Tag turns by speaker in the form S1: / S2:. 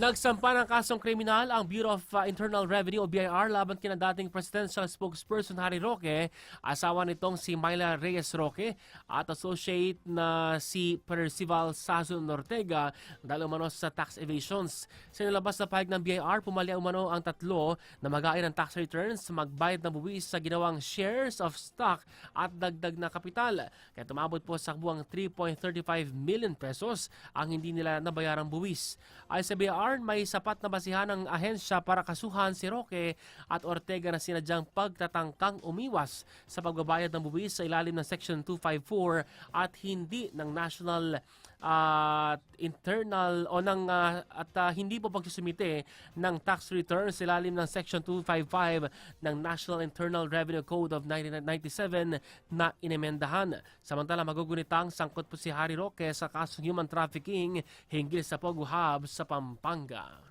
S1: Nagsampa ng kasong kriminal ang Bureau of Internal Revenue o BIR laban kina dating presidential spokesperson Harry Roque, asawa nitong si Myla Reyes Roque at associate na si Percival Sazon Ortega dahil umano sa tax evasions. Sinalabas na pahig ng BIR, pumalya umano ang tatlo na mag-aay ng tax returns, magbayad ng buwis sa ginawang shares of stock at dagdag na kapital. Kaya tumabot po sa buwang 3.35 million pesos ang hindi nila nabayarang buwis. Ay sa BIR, may sapat na basihan ng ahensya para kasuhan si Roque at Ortega na sinadyang pagtatangkang umiwas sa pagbabayad ng buwis sa ilalim ng Section 254 at hindi ng National Internal o hindi po pagsusumite ng tax returns sa ilalim ng Section 255 ng National Internal Revenue Code of 1997 na inemendahan. Samantala, magugunitang sangkot po si Harry Roque sa kasong human trafficking hinggil sa pagguhab sa Pampanga.